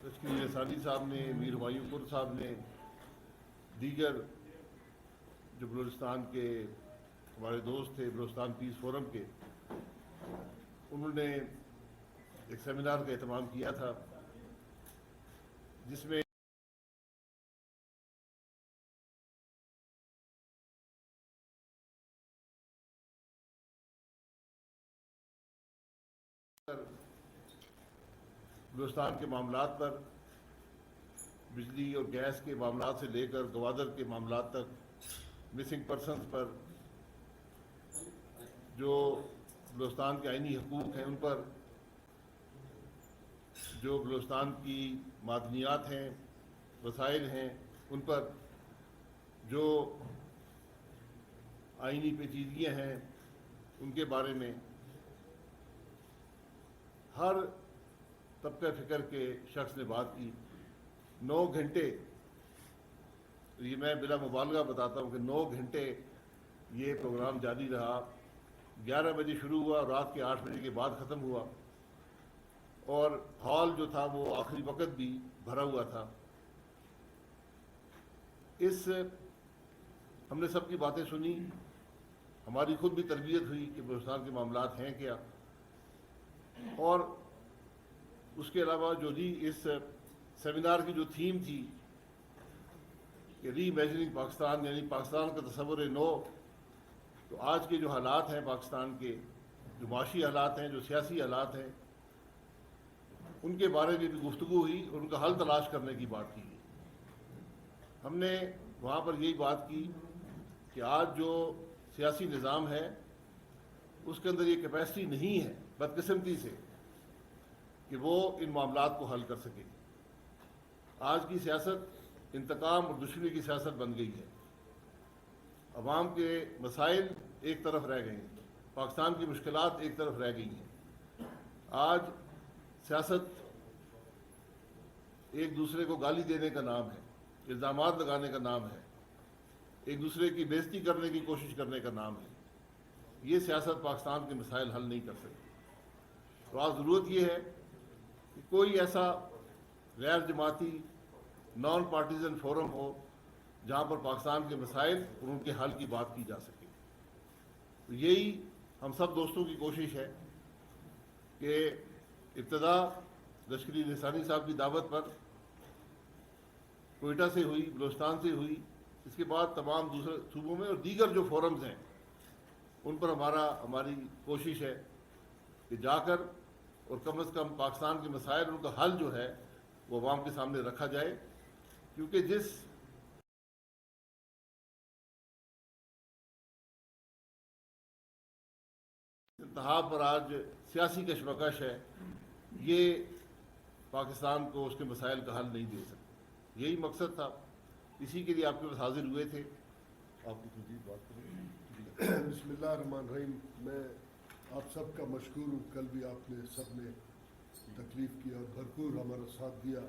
تشکیل لسانی صاحب نے، میر ہمایوں پور صاحب نے، دیگر جو بلوچستان کے ہمارے دوست تھے بلوچستان پیس فورم کے، انہوں نے ایک سیمینار کا اہتمام کیا تھا جس میں بلوچستان کے معاملات پر، بجلی اور گیس کے معاملات سے لے کر گوادر کے معاملات تک، مسنگ پرسنز پر، جو بلوچستان کے آئینی حقوق ہیں ان پر، جو بلوچستان کی معدنیات ہیں، وسائل ہیں ان پر، جو آئینی پیچیدگیاں ہیں ان کے بارے میں ہر طبقہ فکر کے شخص نے بات کی۔ 9 گھنٹے، یہ میں بلا مبالغہ بتاتا ہوں کہ 9 گھنٹے یہ پروگرام جاری رہا۔ 11 بجے شروع ہوا، رات کے 8 بجے کے بعد ختم ہوا، اور ہال جو تھا وہ آخری وقت بھی بھرا ہوا تھا۔ ہم نے سب کی باتیں سنی، ہماری خود بھی تربیت ہوئی کہ بلوچستان کے معاملات ہیں کیا، اور اس کے علاوہ جو اس سیمینار کی جو تھیم تھی کہ ری امیجننگ پاکستان، یعنی پاکستان کا تصور نو، تو آج کے جو حالات ہیں پاکستان کے، جو معاشی حالات ہیں، جو سیاسی حالات ہیں، ان کے بارے میں بھی گفتگو ہوئی اور ان کا حل تلاش کرنے کی بات کی گئی۔ ہم نے وہاں پر یہی بات کی کہ آج جو سیاسی نظام ہے اس کے اندر یہ کیپیسٹی نہیں ہے بدقسمتی سے کہ وہ ان معاملات کو حل کر سکے۔ آج کی سیاست انتقام اور دشمنی کی سیاست بن گئی ہے۔ عوام کے مسائل ایک طرف رہ گئے ہیں، پاکستان کی مشکلات ایک طرف رہ گئی ہیں۔ آج سیاست ایک دوسرے کو گالی دینے کا نام ہے، الزامات لگانے کا نام ہے، ایک دوسرے کی بےزتی کرنے کی کوشش کرنے کا نام ہے۔ یہ سیاست پاکستان کے مسائل حل نہیں کر سکتی۔ تو آج ضرورت یہ ہے کہ کوئی ایسا غیر جماعتی نان پارٹیزن فورم ہو جہاں پر پاکستان کے مسائل اور ان کے حل کی بات کی جا سکے۔ تو یہی ہم سب دوستوں کی کوشش ہے کہ ابتدا لشکری لسانی صاحب کی دعوت پر کوئٹہ سے ہوئی، بلوچستان سے ہوئی، اس کے بعد تمام دوسرے صوبوں میں اور دیگر جو فورمز ہیں ان پر ہماری کوشش ہے کہ جا کر اور کم از کم پاکستان کے مسائل، ان کا حل جو ہے وہ عوام کے سامنے رکھا جائے، کیونکہ جس انتہا پر آج سیاسی کشمکش ہے، یہ پاکستان کو اس کے مسائل کا حل نہیں دے سکتے۔ یہی مقصد تھا، اسی کے لیے آپ کے پاس حاضر ہوئے تھے۔ آپ کی مزید بات کریں۔ بسم اللہ الرحمن الرحیم۔ میں آپ سب کا مشکور ہوں، کل بھی آپ نے سب نے تکلیف کیا اور بھرپور ہمارا ساتھ دیا۔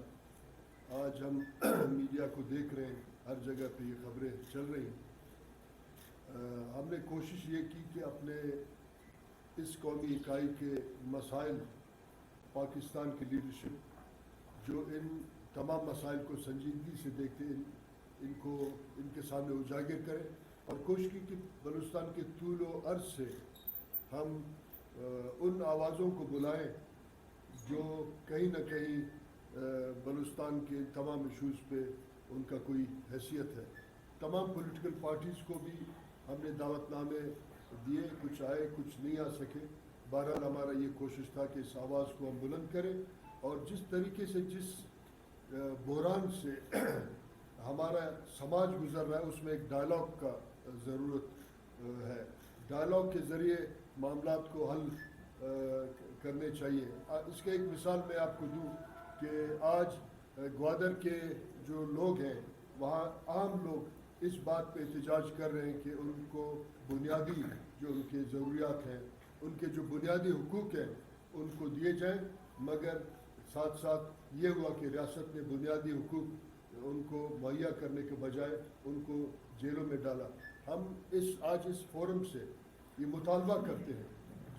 آج ہم میڈیا کو دیکھ رہے ہیں، ہر جگہ پہ یہ خبریں چل رہی ہیں۔ ہم نے کوشش یہ کی کہ اپنے اس قومی اکائی کے مسائل، پاکستان کی لیڈرشپ جو ان تمام مسائل کو سنجیدگی سے دیکھتے ان کے سامنے اجاگر کریں، اور کوشش کی کہ بلوچستان کے طول و عرض سے ہم ان آوازوں کو بلائیں جو کہیں نہ کہیں بلوچستان کے تمام ایشوز پہ ان کا کوئی حیثیت ہے۔ تمام پولیٹیکل پارٹیز کو بھی ہم نے دعوت نامے دیے، کچھ آئے کچھ نہیں آ سکے۔ بہرحال ہمارا یہ کوشش تھا کہ اس آواز کو ہم بلند کریں، اور جس طریقے سے جس بحران سے ہمارا سماج گزر رہا ہے اس میں ایک ڈائلاگ کا ضرورت ہے۔ ڈائلاگ کے ذریعے معاملات کو حل کرنے چاہیے۔ اس کا ایک مثال میں آپ کو دوں کہ آج گوادر کے جو لوگ ہیں وہاں عام لوگ اس بات پہ احتجاج کر رہے ہیں کہ ان کو بنیادی جو ان کے ضروریات ہیں، ان کے جو بنیادی حقوق ہیں ان کو دیے جائیں، مگر ساتھ ساتھ یہ ہوا کہ ریاست نے بنیادی حقوق ان کو مہیا کرنے کے بجائے ان کو جیلوں میں ڈالا۔ ہم آج اس فورم سے یہ مطالبہ کرتے ہیں،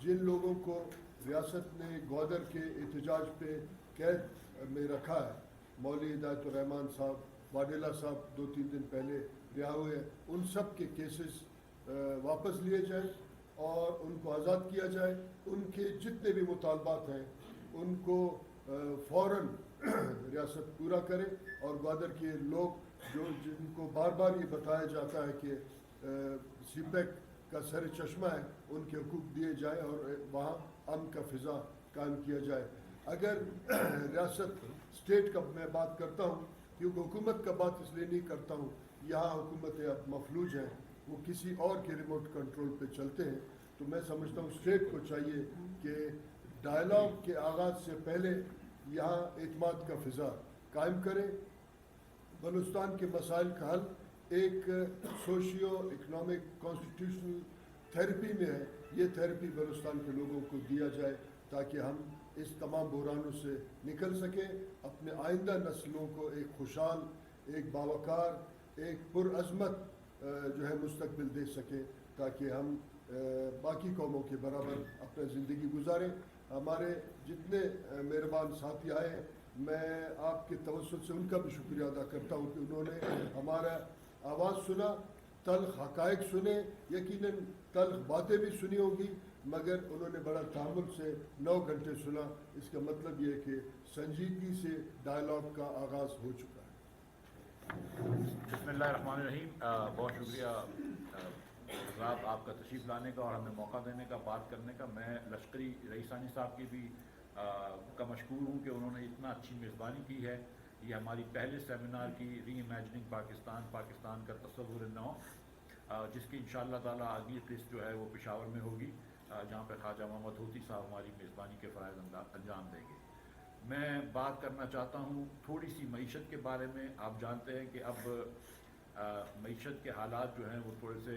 جن لوگوں کو ریاست نے گوادر کے احتجاج پہ قید में रखा है। मौलवी हिदायत रहमान साहब, वाडेला साहब 2-3 दिन पहले रिहा हुए, उन सब के केसेस वापस लिए जाए और उनको आज़ाद किया जाए। उनके जितने भी मुतालबात हैं उनको फ़ौरन रियासत पूरा करे। और ग्वादर के लोग जिनको बार बार ये बताया जाता है कि सीपैक का सर चश्मा है, उनके हुकूक दिए जाए और वहाँ अमन का फ़िज़ा कायम किया जाए। अगर रियासत स्टेट का मैं बात करता हूँ, क्योंकि हुकूमत का बात इसलिए नहीं करता हूँ, यहाँ हुकूमतें अब मफलूज हैं, वो किसी और के रिमोट कंट्रोल पे चलते हैं। तो मैं समझता हूँ स्टेट को चाहिए कि डायलॉग के आगाज़ से पहले यहाँ एतमाद का फ़िज़ा कायम करे। बलूचिस्तान के मसाइल का हल एक सोशियो इकनॉमिक कॉन्स्टिट्यूशनल थेरेपी में है। ये थेरेपी बलूचिस्तान के लोगों को दिया जाए ताकि हम इस तमाम बहरानों से निकल सकें, अपने आइंदा नस्लों को एक खुशहाल, एक बावकार, एक पुरअज़मत जो है मुस्तकबिल दे सकें, ताकि हम बाकी कौमों के बराबर अपनी ज़िंदगी गुजारें। हमारे जितने मेहरबान साथी आए, मैं आपके तवज्जुह से उनका भी शुक्रिया अदा करता हूँ कि उन्होंने हमारा आवाज़ सुना, तल्ख़ हक़ाइक़ सुने, यकीनन तल्ख़ बातें भी सुनी होगी, मगर उन्होंने बड़ा तहम्मुल से 9 घंटे सुना। इसका मतलब ये है कि संजीदगी से डायलॉग का आगाज़ हो चुका है। बिस्मिल्लाहिर्रहमानिर्रहीम। बहुत शुक्रिया हज़रात आपका तशरीफ़ लाने का और हमें मौका देने का, बात करने का। मैं लश्करी रईसानी साहब की भी का मशकूर हूँ कि उन्होंने इतना अच्छी मेज़बानी की है। ये हमारी पहले सेमिनार की री इमेजिनिंग पाकिस्तान, पाकिस्तान का तस्वुर नौ, जिसकी इंशाअल्लाह ताला अगली किस्त जो है वो पेशावर में होगी, जहाँ पर ख्वाजा मोहम्मद हूती साहब हमारी मेज़बानी के फ़राइज़ अंजाम देंगे। मैं बात करना चाहता हूँ थोड़ी सी मईशत के बारे में। आप जानते हैं कि अब मईशत के हालात जो हैं वो थोड़े से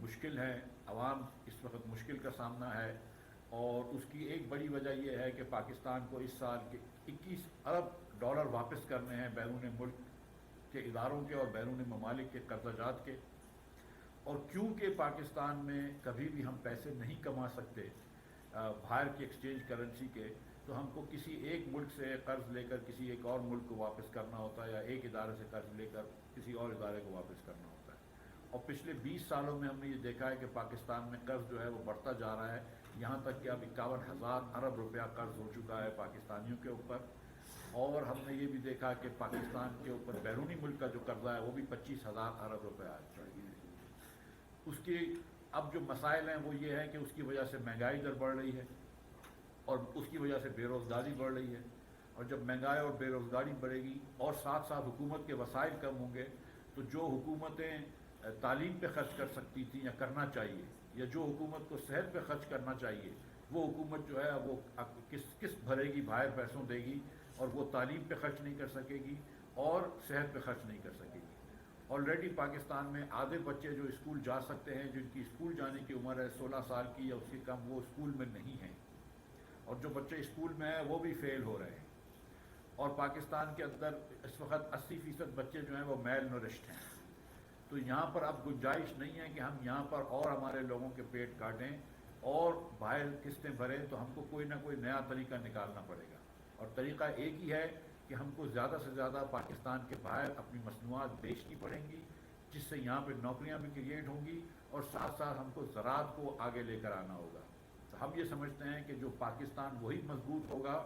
मुश्किल हैं। अवाम इस वक्त मुश्किल का सामना है और उसकी एक बड़ी वजह यह है कि पाकिस्तान को इस साल के 21 अरब डॉलर वापस करने हैं बैरून मुल्क के इदारों के और बैरून ममालिक के कर्जाजात के। और क्योंकि पाकिस्तान में कभी भी हम पैसे नहीं कमा सकते बाहर की एक्सचेंज करेंसी के, तो हमको किसी एक मुल्क से कर्ज़ लेकर किसी एक और मुल्क को वापस करना होता है, या एक इदारे से कर्ज़ लेकर किसी और इदारे को वापस करना होता है। और पिछले 20 सालों में हमने ये देखा है कि पाकिस्तान में कर्ज़ जो है वो बढ़ता जा रहा है, यहाँ तक कि अब 51,000 अरब रुपया कर्ज़ हो चुका है पाकिस्तानियों के ऊपर। और हमने ये भी देखा कि पाकिस्तान के ऊपर बैरूनी मुल्क का जो कर्ज़ा है वो भी 25,000 अरब रुपये आ चुका है। उसके अब जो मसाइल हैं वो ये है कि उसकी वजह से महंगाई दर बढ़ रही है और उसकी वजह से बेरोज़गारी बढ़ रही है। और जब महंगाई और बेरोज़गारी बढ़ेगी और साथ साथ हुकूमत के वसाइल कम होंगे, तो जो हुकूमतें तालीम पे ख़र्च कर सकती थी या करना चाहिए, या जो हुकूमत को सेहत पे ख़र्च करना चाहिए, वो हुकूमत जो है वो किस भरेगी, बाहर पैसों देगी, और वो तालीम पे ख़र्च नहीं कर सकेगी और सेहत पे ख़र्च नहीं कर सकेगी। ऑलरेडी पाकिस्तान में आधे बच्चे जो स्कूल जा सकते हैं, जिनकी स्कूल जाने की उम्र है 16 साल की या उससे कम, वो स्कूल में नहीं हैं, और जो बच्चे स्कूल में हैं वो भी फेल हो रहे हैं। और पाकिस्तान के अंदर इस वक्त 80% बच्चे जो हैं वो मैल नरिश्ड हैं। तो यहाँ पर अब गुंजाइश नहीं है कि हम यहाँ पर और हमारे लोगों के पेट काटें और बाहर किस्तें भरें, तो हमको कोई ना कोई नया तरीका निकालना पड़ेगा। और तरीका एक ही है कि हमको ज़्यादा से ज़्यादा पाकिस्तान के बाहर अपनी मसनूआत बेचनी पड़ेंगी, जिससे यहाँ पर नौकरियाँ भी क्रिएट होंगी और साथ साथ हमको ज़राअत को आगे लेकर आना होगा। तो हम ये समझते हैं कि जो पाकिस्तान वही मजबूत होगा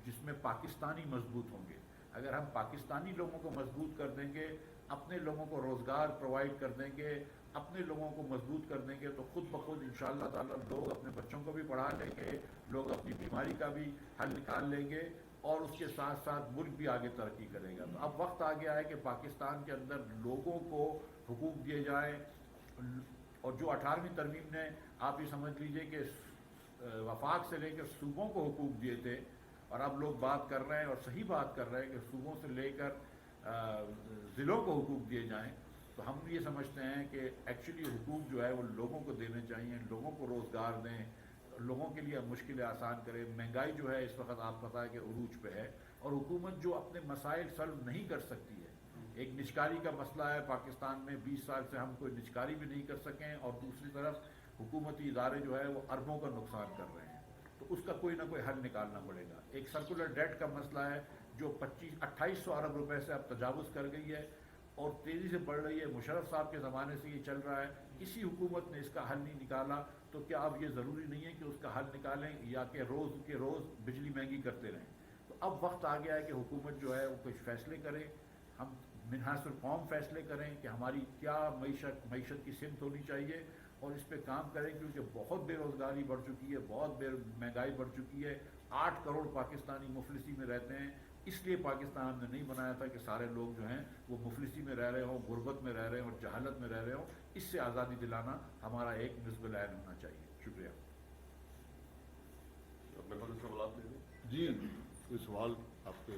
जिसमें पाकिस्तानी मजबूत होंगे। अगर हम पाकिस्तानी लोगों को मजबूत कर देंगे, अपने लोगों को रोज़गार प्रोवाइड कर देंगे, अपने लोगों को मजबूत कर देंगे, तो खुद ब खुद इंशाअल्लाह ताला लोग अपने बच्चों को भी पढ़ा लेंगे, लोग अपनी बीमारी का भी हल निकाल लेंगे और उसके साथ साथ मुल्क भी आगे तरक्की करेगा। तो अब वक्त आ गया है कि पाकिस्तान के अंदर लोगों को हुकूक दिए जाएँ। और जो 18वीं तरमीम ने, आप ये समझ लीजिए कि वफाक से लेकर सूबों को हुकूक दिए थे, और अब लोग बात कर रहे हैं और सही बात कर रहे हैं कि सूबों से लेकर ज़िलों को हुकूक दिए जाएं। तो हम ये समझते हैं कि एक्चुअली हुकूक जो है वो लोगों को देने चाहिए, लोगों को रोज़गार दें, लोगों के लिए मुश्किलें आसान करें। महंगाई जो है इस वक्त आप पता है कि उरूज पे है, और हुकूमत जो अपने मसाइल सॉल्व नहीं कर सकती है। एक निजकारी का मसला है पाकिस्तान में, 20 साल से हम कोई निजकारी भी नहीं कर सकें, और दूसरी तरफ हुकूमती इदारे जो है वो अरबों का नुकसान कर रहे हैं। तो उसका कोई ना कोई हल निकालना पड़ेगा। एक सर्कुलर डेट का मसला है, जो 25-2800 अरब रुपए से अब तजावुज़ कर गई है और तेज़ी से बढ़ रही है। मुशर्रफ साहब के ज़माने से ये चल रहा है, किसी हुकूमत ने इसका हल नहीं निकाला, तो क्या अब ये ज़रूरी नहीं है कि उसका हल निकालें या कि रोज़ के रोज़ बिजली महंगी करते रहें? तो अब वक्त आ गया है कि हुकूमत जो है वो कुछ फ़ैसले करे, हम मिनहासुल कौम फैसले करें कि हमारी क्या मईशत की सिमत होनी चाहिए और इस पे काम करें, क्योंकि बहुत बेरोज़गारी बढ़ चुकी है, बहुत महंगाई बढ़ चुकी है। 8 करोड़ पाकिस्तानी मुफलिसी में रहते हैं, इसलिए पाकिस्तान हमने नहीं बनाया था कि सारे लोग जो हैं वो मुफलिसी में रह रहे हों, गुर्बत में रह रहे हों और जहालत में रह रहे हों। इससे आज़ादी दिलाना हमारा एक निस्बुल ऐन होना चाहिए। शुक्रिया। अपने पर सवाल ले लें। जी, कोई सवाल आपके?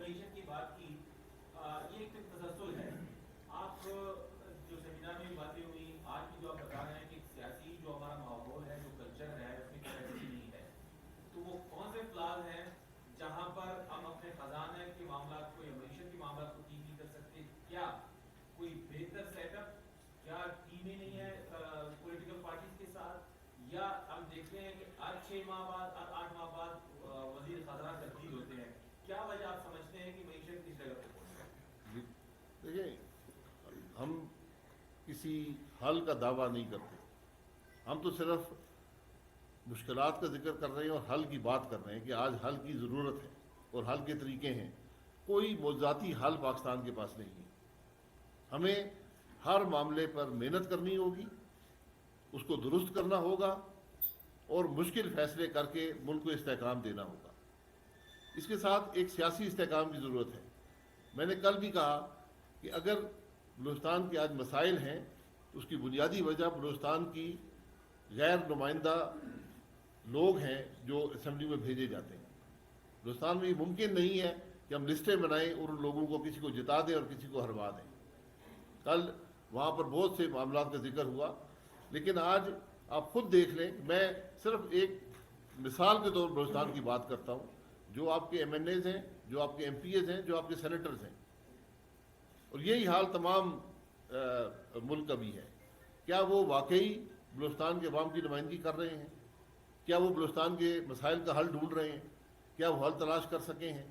मईशत की बात की, ये एक तसलसल है। आप जो सेमिनार में बातें हुई, आज भी जो आप बता रहे हैं कि सियासी जो हमारा माहौल है, जो कल्चर है, उसमें कैपेसिटी नहीं है, तो वो कौन से फ्लाज हैं जहाँ पर हम अपने खजाने के मामला को या मईशत के मामला को ठीक नहीं कर सकते? क्या कोई बेहतर सेटअप, क्या टीमें नहीं है पॉलिटिकल पार्टीज के साथ, या हम देखते हैं कि हर 6 माह बाद, हर 8 माह बाद वजीर खजाना तब्दील होते हैं? क्या वजह आप समझते हैं कि मईशत किस जगह पर पहुंच है? देखिए, हम किसी हल का दावा नहीं करते, हम तो सिर्फ मुश्किलात का जिक्र कर रहे हैं और हल की बात कर रहे हैं कि आज हल की ज़रूरत है और हल के तरीके हैं। कोई मौज़ाती हल पाकिस्तान के पास नहीं है। हमें हर मामले पर मेहनत करनी होगी, उसको दुरुस्त करना होगा और मुश्किल फ़ैसले करके मुल्क को इस्तेहकाम देना होगा। इसके साथ एक सियासी इस्तेहकाम की ज़रूरत है। मैंने कल भी कहा कि अगर बलूचिस्तान के आज मसाइल हैं तो उसकी बुनियादी वजह बलूचिस्तान की गैर नुमाइंदा लोग हैं जो असम्बली में भेजे जाते हैं। बलूचिस्तान में ये मुमकिन नहीं है कि हम लिस्टें बनाएं और उन लोगों को किसी को जिता दें और किसी को हरवा दें। कल वहाँ पर बहुत से मामलों का जिक्र हुआ, लेकिन आज आप खुद देख लें, मैं सिर्फ एक मिसाल के तौर पर बलूचिस्तान की बात करता हूँ। जो आपके MNAs हैं, जो आपके MPs हैं, जो आपके सेनेटर्स हैं, और यही हाल तमाम मुल्क का भी है। क्या वो वाकई बलूचिस्तान के अवाम की नुमाइंदगी कर रहे हैं? क्या वो बलूचिस्तान के मसाइल का हल ढूंढ रहे हैं? क्या वो हल तलाश कर सके हैं?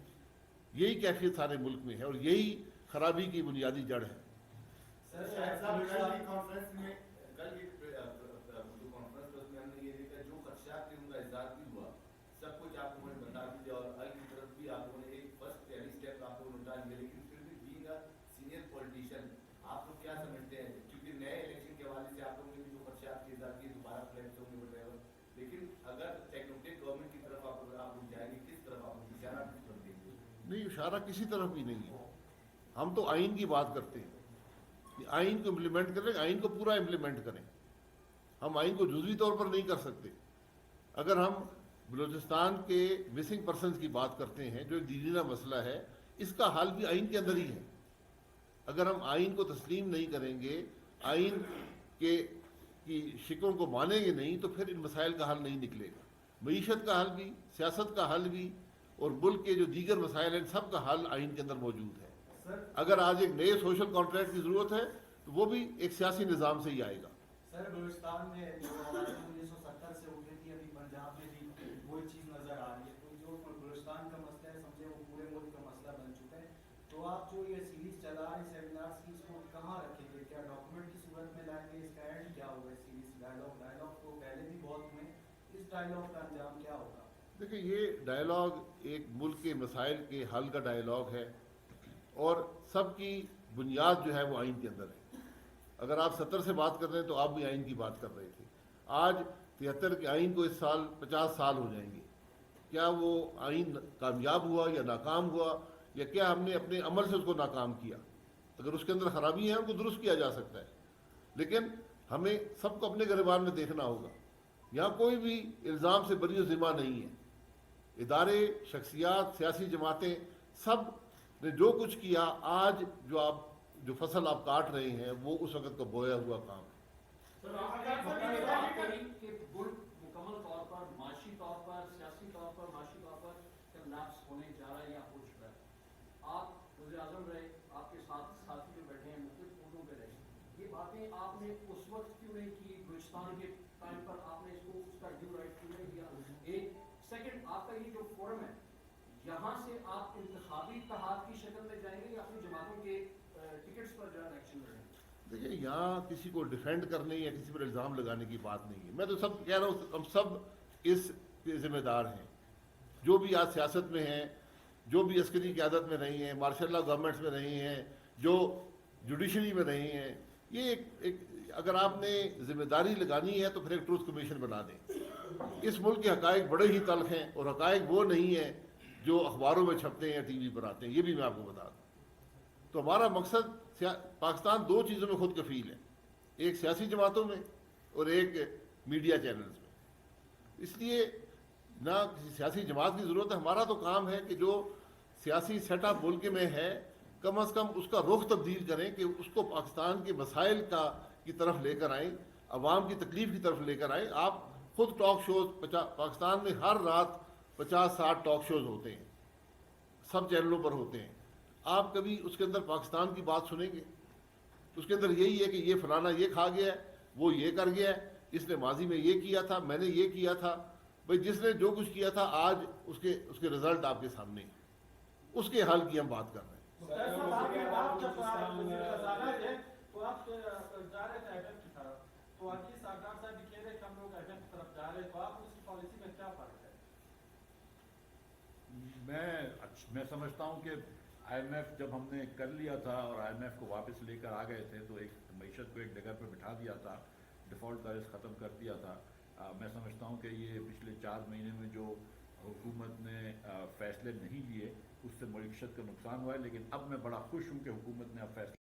यही कैफियत सारे मुल्क में है और यही खराबी की बुनियादी जड़ है। नहीं, इशारा किसी तरफ भी नहीं है। हम तो आइन की बात करते हैं कि आइन को इम्प्लीमेंट करें, आइन को पूरा इम्प्लीमेंट करें। हम आइन को जुज़वी तौर पर नहीं कर सकते। अगर हम बलूचिस्तान के मिसिंग पर्सनस की बात करते हैं, जो एक दीनीना मसला है, इसका हल भी आइन के अंदर ही है। अगर हम आइन को तस्लीम नहीं करेंगे, आइन के की शिकों को मानेंगे नहीं, तो फिर इन मसाइल का हल नहीं निकलेगा। मईशत का हल भी, सियासत का हल भी और मुल्क के जो दीगर मसाइल हैं, सब का हल आइन के अंदर मौजूद है। अगर आज एक नए सोशल कॉन्ट्रैक्ट की ज़रूरत है तो वो भी एक सियासी निज़ाम से ही आएगा। सर, बलूचिस्तान में जो 1970 से उठी थी, अभी पंजाब में भी वही चीज़ नज़र आ रही है। तो जो बलूचिस्तान का मसला है, समझे वो पूरे मुल्क का मसला बन चुका है। तो आप जो ये सीरीज चला रहे हैं सेमिनार्स की, इसको कहाँ रखेंगे? क्या डॉक्यूमेंट की सूरत में लाएंगे? इसका एंड क्या होगा? सीरीज डायलॉग तो पहले भी बहुत हुए, इस डायलॉग का अंजाम क्या होगा? देखिए, ये डायलॉग एक मुल्क के मसाइल के हल का डायलॉग है और सबकी बुनियाद जो है वो आइन के अंदर है। अगर आप 70 से बात कर रहे हैं तो आप भी आइन की बात कर रहे थे। आज 73 के आइन को इस साल 50 साल हो जाएंगे। क्या वो आइन कामयाब हुआ या नाकाम हुआ, या क्या हमने अपने अमल से उसको नाकाम किया? अगर उसके अंदर खराबी है उनको दुरुस्त किया जा सकता है, लेकिन हमें सबको अपने गिरबान में देखना होगा। यहाँ कोई भी इल्ज़ाम से बरी ज़िम्मा नहीं है। इदारे, शख्सियात, सियासी जमातें, सब ने जो कुछ किया, आज जो फसल आप काट रहे हैं वो उस वक़्त का बोया हुआ काम है। सर, आपने बात करी कि मुल्क मुकम्मल तौर पर, माशी तौर पर, सियासी तौर पर, माशी तौर पर कोलैप्स होने जा रहा है या हो चुका है। आप वज़ीर-ए-आज़म रहे, आपके साथ साथी जो बैठे हैं मुख्तलिफ पदों पर रहे, ये बातें आपने उस वक्त क्यों नहीं की? बलूचिस्तान के टाइम पर आपने इसको उसका ड्यू राइट क्यों नहीं दिया? एक सेकंड, आपका ये जो फोरम है, आप इंतखाबी इत्तेहाद की शक्ल में जाएंगे या अपनी जमातों के टिकट्स पर जो है एक्शन लड़ेंगे? देखिए, यहाँ किसी को डिफेंड करने या किसी पर इल्ज़ाम लगाने की बात नहीं है। मैं तो सब कह रहा हूँ, हम सब इस जिम्मेदार हैं। जो भी आज सियासत में हैं, जो भी अस्करी क़यादत में रही हैं, मार्शल लॉ गवर्नमेंट्स में रही हैं, जो जुडिशरी में रही हैं, ये एक अगर आपने जिम्मेदारी लगानी है तो फिर एक ट्रूथ कमीशन बना दें। इस मुल्क के हक़ाइक़ बड़े ही तल्ख़ हैं और हक़ाइक़ वो नहीं है जो अखबारों में छपते हैं या टीवी पर आते हैं, ये भी मैं आपको बता दूँ। तो हमारा मकसद, पाकिस्तान दो चीज़ों में खुद कफ़ील है, एक सियासी जमातों में और एक मीडिया चैनल्स में। इसलिए ना किसी सियासी जमात की ज़रूरत है, हमारा तो काम है कि जो सियासी सेटअप मुल्क में है कम अज़ कम उसका रुख तब्दील करें कि उसको पाकिस्तान के मसाइल की तरफ लेकर आएँ, अवाम की तकलीफ़ की तरफ लेकर आएँ। आप खुद टॉक शोज़ पाकिस्तान में हर रात 50-60 टॉक शोज़ होते हैं, सब चैनलों पर होते हैं। आप कभी उसके अंदर पाकिस्तान की बात सुनेंगे? उसके अंदर यही है कि ये फलाना ये खा गया है, वो ये कर गया है, इसने माजी में ये किया था, मैंने ये किया था। भाई जिसने जो कुछ किया था आज उसके रिजल्ट आपके सामने हैं, उसके हल की हम बात कर रहे हैं। मैं समझता हूँ कि IMF जब हमने कर लिया था और IMF को वापस लेकर आ गए थे तो एक मईशत को एक जगह पर बिठा दिया था, डिफ़ॉल्ट कर्ज ख़त्म कर दिया था। मैं समझता हूँ कि ये पिछले 4 महीने में जो हुकूमत ने फ़ैसले नहीं लिए उससे मईशत का नुकसान हुआ है, लेकिन अब मैं बड़ा खुश हूँ कि हुकूमत ने अब फैसले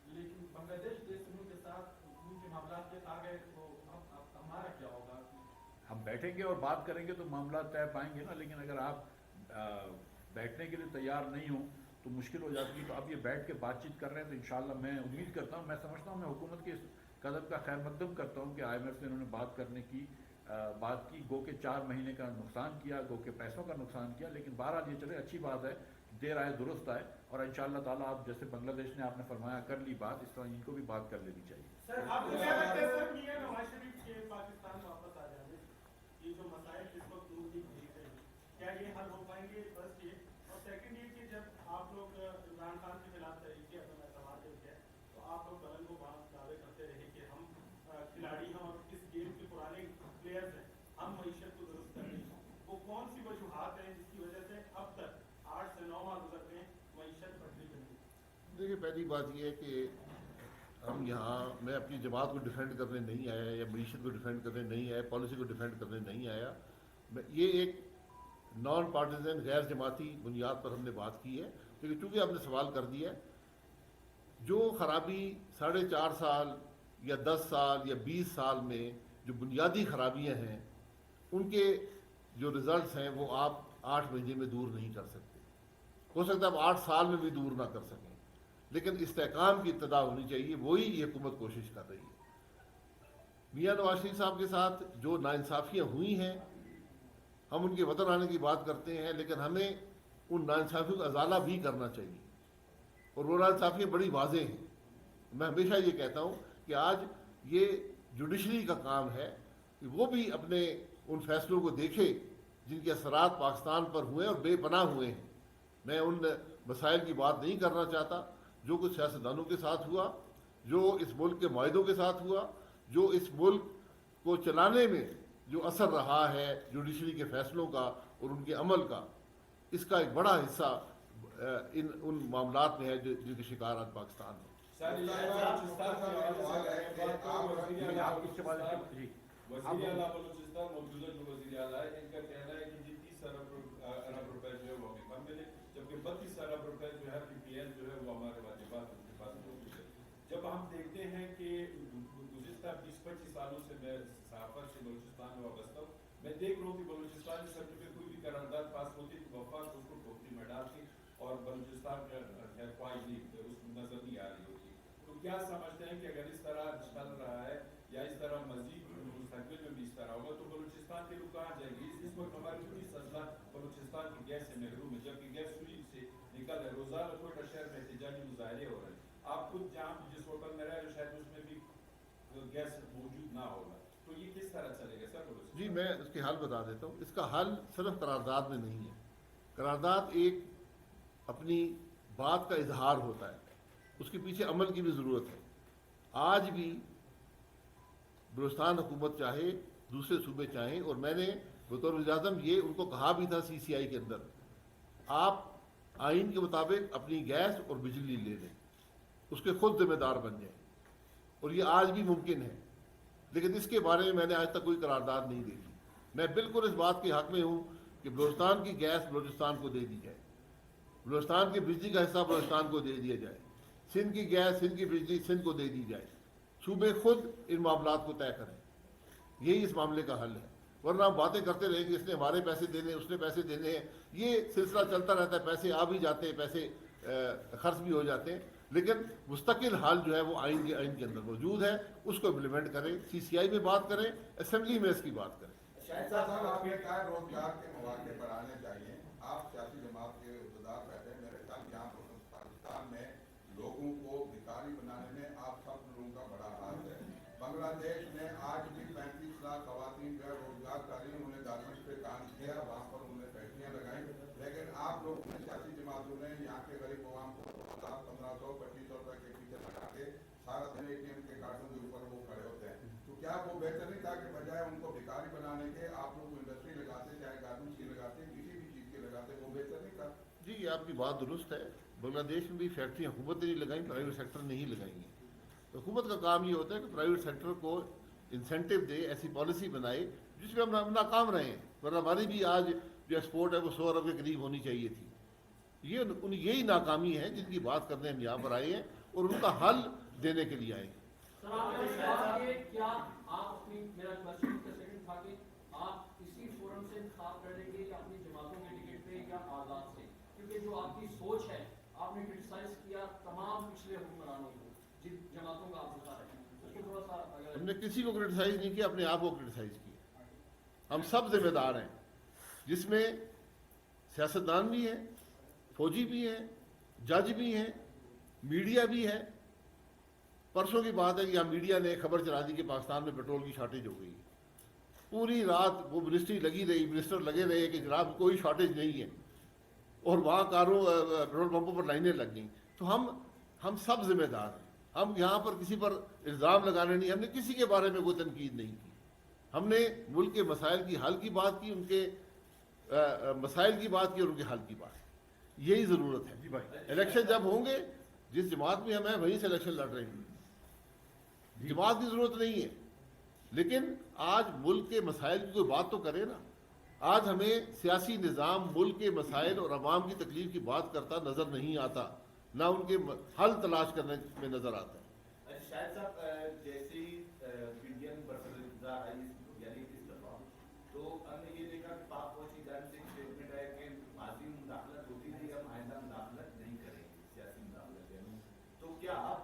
लेकिन बांग्लादेश देश समूह के साथ उनके मामला के आ गए तो अब हमारा क्या होगा? हम बैठेंगे और बात करेंगे तो मामला तय पाएंगे ना। लेकिन अगर आप बैठने के लिए तैयार नहीं हो तो मुश्किल हो जाती है। तो अब ये बैठ के बातचीत कर रहे हैं तो इंशाल्लाह मैं उम्मीद करता हूँ, मैं समझता हूँ, मैं हुकूमत के इस कदम का खैर मकदम करता हूँ कि IMF से इन्होंने बात करने की बात की। गो के 4 महीने का नुकसान किया, गो के पैसों का नुकसान किया, लेकिन बहरहाल ये चले, अच्छी बात है, देर आए दुरुस्त आए। और इंशाअल्लाह ताला आप जैसे बांग्लादेश ने आपने फरमाया कर ली बात, इस तरह इनको भी बात कर लेनी चाहिए। सर आपको क्या लगता है सर मियां नवाज शरीफ के पाकिस्तान वापस आ जाने, ये जो मसाइल इस वक्त दूर नहीं देख रहे हैं, क्या ये हल हो पाएंगे? फर्स्ट ये, और सेकंड ये कि जब आप लोग इमरान खान के खिलाफ तरीके अपना सवाल देते हैं तो आप लोग बलन को दावे करते रहे कि हम खिलाड़ी हैं और इस गेम के पुराने प्लेयर्स हैं, हम मईशत को दुरुस्त कर दें। वो कौन सी वजूहात हैं जिसकी वजह से अब तक 8 से 9 माह गुजरते हैं मईशत बढ़ती बनी? देखिए, पहली बात यह है कि हम यहाँ, मैं अपनी जमात को डिफेंड करने नहीं आया या मईशत को डिफेंड करने नहीं आया, पॉलिसी को डिफेंड करने नहीं आया। ये एक नॉन पार्टीजन गैर जमाती बुनियाद पर हमने बात की है। क्योंकि चूँकि आपने सवाल कर दिया, जो खराबी 4.5 साल या 10 साल या 20 साल में जो बुनियादी खराबियाँ हैं उनके जो रिज़ल्ट्स हैं वो आप 8 महीने में दूर नहीं कर सकते। हो सकता है आप 8 साल में भी दूर ना कर सकें, लेकिन इस्तेहकाम की इब्तिदा होनी चाहिए, वही ये हुकूमत कोशिश कर रही है। मियां नवाज शरीफ साहब के साथ जो नाइंसाफ़ियाँ हुई हैं, हम उनके वतन आने की बात करते हैं, लेकिन हमें उन नाइंसाफ़ियों का अजाला भी करना चाहिए और वो नाइंसाफ़ियाँ बड़ी वाज़ेह हैं। मैं हमेशा ये कहता हूँ कि आज ये जुडिशरी का काम है कि वो भी अपने उन फैसलों को देखे जिनके असरात पाकिस्तान पर हुए और बेपनाह हुए हैं। मैं उन मसाइल की बात नहीं करना चाहता जो कुछ सियासतदानों के साथ हुआ, जो इस मुल्क के माहिदों के साथ हुआ, जो इस मुल्क को चलाने में जो असर रहा है जुडिशरी के फैसलों का और उनके अमल का, इसका एक बड़ा हिस्सा उन मामलात में है जिनके शिकार आज पाकिस्तान है। बलूचिस्तान मौजूदा जो वज़ीर आला है, इनका कहना है कि 30 अरब रुपए जो है वो अभी कम मिले, जबकि 32 अरब रुपए जो है PPL जो है वो हमारे वाजिबात उनके पास मौजूद है। जब हम देखते हैं कि गुज़िश्ता 20-25 सालों से मैं सहाफ़त से बलूचिस्तान में वाबस्ता हूँ, मैं देख रहा हूँ कि बलूचिस्तान की सतह पर कोई भी करारदाद पास होती तो वफाक उसको टोकरी में डालती और बलूचिस्तान का ख्वाहिश उसको नजर नहीं आ रही होती। तो क्या समझते हैं कि अगर इस तरह चल रहा है या इस तरह मजीद मुस्तक़बिल में भी इस तरह होगा तो बलूचिस्तान के लोग कहाँ जाएंगे? इस वक्त हमारी पूरी सजला बलूचिस्तान की गैस से महरूम है, जबकि गैस सुई से दिक्कत है, रोजाना कोयटा शहर में एहतजाजी मुजाहरे हो रहे हैं, आप खुद जहाँ जिस होटल में रह रहे हो शायद उसमें भी गैस मौजूद ना होगा, तो ये किस तरह चलेगा सर? जी मैं इसके हल बता देता हूँ। इसका हल सिर्फ करारदाद में नहीं है। करारदाद एक अपनी बात का इजहार होता है, उसके पीछे अमल की भी ज़रूरत है। आज भी बलूचिस्तान हुकूमत चाहे, दूसरे सूबे चाहें, और मैंने बतौर वज़ीर-ए-आज़म ये उनको कहा भी था CCI के अंदर, आप आइन के मुताबिक अपनी गैस और बिजली ले लें, उसके खुद जिम्मेदार बन जाएं, और ये आज भी मुमकिन है। लेकिन इसके बारे में मैंने आज तक कोई करारदाद नहीं देखी। मैं बिल्कुल इस बात के हक़ में हूँ कि बलूचिस्तान की गैस बलूचिस्तान को दे दी जाए, बलूचिस्तान की बिजली का हिस्सा बलूचिस्तान को दे दिया जाए, सिंध की गैस, सिंध की बिजली सिंध को दे दी जाए, सूबे खुद इन मामलात को तय करें। यही इस मामले का हल है। वरना हम बातें करते रहेंगे, इसने हमारे पैसे देने, उसने पैसे देने हैं, ये सिलसिला चलता रहता है। पैसे आ भी जाते हैं, पैसे खर्च भी हो जाते हैं, लेकिन मुस्तकिल हाल जो है वो आइन के अंदर मौजूद है, उसको इम्प्लीमेंट करें। CCI में बात करें, असेंबली में इसकी बात करें। शायद साहब आपने कहा रोजगार के मौके बढ़ाने चाहिए, आप सियासी जमात के इक़्तिदार बैठे, मेरे ख्याल यहाँ पाकिस्तान में लोगों को भिखारी बनाने में आप सब लोगों का बड़ा हाथ है। बांग्लादेश में आज भी 35 लाख खवातीन जो है रोजगार कर रही, उन्होंने गारमेंट्स पे काम किया, वहाँ पर उन्होंने फैक्ट्रियाँ लगाई, लेकिन आप लोग सियासी जमातों ने यहाँ के गरीब आवाम को 1500-2500 रुपये के पीछे लगा के सारा दिन ATM के कार्डों के ऊपर वो खड़े होते हैं। तो क्या वो बेहतर नहीं था कि बजाय उनको भिखारी बनाने के आप लोग इंडस्ट्री लगाते, चाहे गारमेंट्स की लगाते, किसी भी चीज़ की लगाते, वो बेहतर नहीं था? जी ये आपकी बात दुरुस्त है। बांग्लादेश में भी फैक्ट्रियाँ हुकूमत ने नहीं लगाई, प्राइवेट सेक्टर ने ही लगाई हैं। तो हुकूमत का काम ये होता है कि प्राइवेट सेक्टर को इंसेंटिव दे, ऐसी पॉलिसी बनाए जिसमें हम नाकाम रहे हैं। वरना हमारी भी आज जो एक्सपोर्ट है वो 100 अरब के करीब होनी चाहिए थी। ये यही नाकामी है जिनकी बात करने हम यहाँ पर आए हैं और उनका हल देने के लिए आए हैं। सर आपने कहा कि क्या आप अपनी, मेरा क्वेश्चन का सेकंड था कि आप इसी फोरम से इंतखाब करेंगे या अपनी जमातों के टिकट पे या आज़ाद से? क्योंकि जो आपकी सोच है, आपने क्रिटिसाइज किया तमाम पिछले हुक्मरानों को, जिन जमातों का आप बता रहे हैं, उसको थोड़ा सा अगर हमने किसी को क्रिटिसाइज नहीं किया, अपने आप को क्रिटिसाइज किया। हम सब जिम्मेदार हैं, जिसमें सियासतदान भी हैं, फौजी भी हैं, जज भी हैं, मीडिया भी है। परसों की बात है कि यहाँ मीडिया ने खबर चला दी कि पाकिस्तान में पेट्रोल की शॉर्टेज हो गई। पूरी रात वो मिनिस्ट्री लगी रही, मिनिस्टर लगे रहे कि जनाब कोई शॉर्टेज नहीं है, और वहाँ कारों पेट्रोल पंपों पर लाइनें लग गई। तो हम सब जिम्मेदार हैं। हम यहाँ पर किसी पर इल्ज़ाम लगाने नहीं, हमने किसी के बारे में कोई तनकीद नहीं की। हमने मुल्क के मसाइल की हल की बात की, उनके मसाइल की बात की और उनके हल की बात की। यही ज़रूरत है। जी भाई, इलेक्शन जब होंगे, जिस जमात में हम हैं वहीं से इलेक्शन लड़ रहे हैं। जमात की ज़रूरत नहीं है, लेकिन आज मुल्क के मसाइल की कोई बात तो करे ना। आज हमें सियासी निज़ाम मुल्क के मसाइल और अवाम की तकलीफ की बात करता नज़र नहीं आता, ना उनके हल तलाश करने में नज़र आता है। शायद साहब जैसे इंडियन बरकरार आई यानी इस दफा, तो हमने ये देखा कि पाक फौज की जानिब से स्टेटमेंट है कि माजी मुदाखलत होती थी, हम आइंदा मुदाखलत नहीं करेंगे, सियासी मुदाखलत यानी। तो क्या आप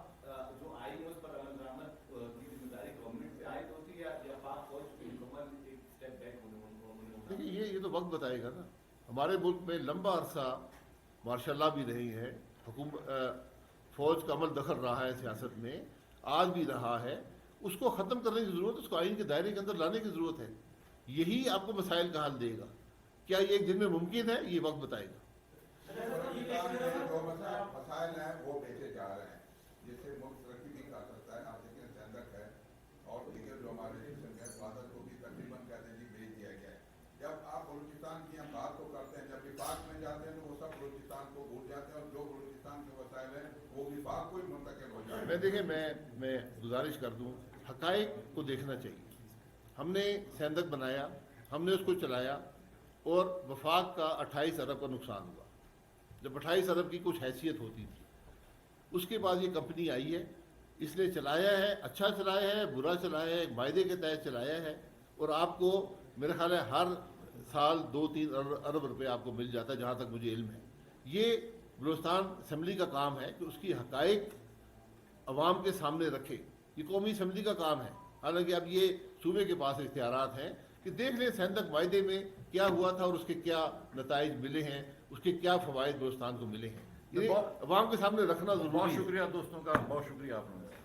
जो आईन उस पर अमल दरामद की जिम्मेदारी गवर्नमेंट पे आयद होती है या पाक फौज की मुकम्मल एक स्टेप बैक होने? देखिए ये तो वक्त बताएगा ना। हमारे मुल्क में लंबा अरसा मार्शल भी रही है, फौज का अमल दखल रहा है सियासत में, आज भी रहा है। उसको ख़त्म करने की ज़रूरत, उसको आइन के दायरे के अंदर लाने की ज़रूरत है। यही आपको मसाइल का हल देगा। क्या ये एक दिन में मुमकिन है? ये वक्त बताएगा। जो मसाइल हैं वो बेचे जा रहे हैं, जिससे मुल्क तरक्की भी कर सकता है। आप देखिए सेंधक है और दीगर जो हमारे वादत को भी तकरीबन कहते हैं कि भेज दिया गया है। जब आप बलूचिस्तान की हम बात को करते हैं, जब विफाक में जाते हैं तो वो सब बलूचिस्तान को भूल जाते हैं और जो बलूचिस्तान के वसाइल हैं वो विफाक को ही मुंतकिल हो जाते हैं। मैं देखिए मैं गुजारिश कर दूं, हकाइक को देखना चाहिए। हमने सेंधक बनाया, हमने उसको चलाया और वफाक का 28 अरब का नुकसान हुआ। जब 28 अरब की कुछ हैसियत होती थी, उसके बाद ये कंपनी आई है, इसने चलाया है, अच्छा चलाया है, बुरा चलाया है, एक वायदे के तहत चलाया है, और आपको मेरा ख्याल है हर साल 2-3 अरब रुपये आपको मिल जाता है, जहाँ तक मुझे इल्म है। ये बलूचिस्तान असम्बली का काम है कि उसकी हकाइक अवाम के सामने रखे। ये कौमी असम्बली का काम है। हालांकि अब ये सूबे के पास इख्तियारात हैं कि देख लें सेंधक वायदे में क्या हुआ था और उसके क्या नताइज मिले हैं, उसके क्या फ़वाइद बलूचिस्तान को मिले हैं। ये बहुत अवाम के सामने रखना बहुत जरूरी है। शुक्रिया दोस्तों का, बहुत शुक्रिया आप लोगों का।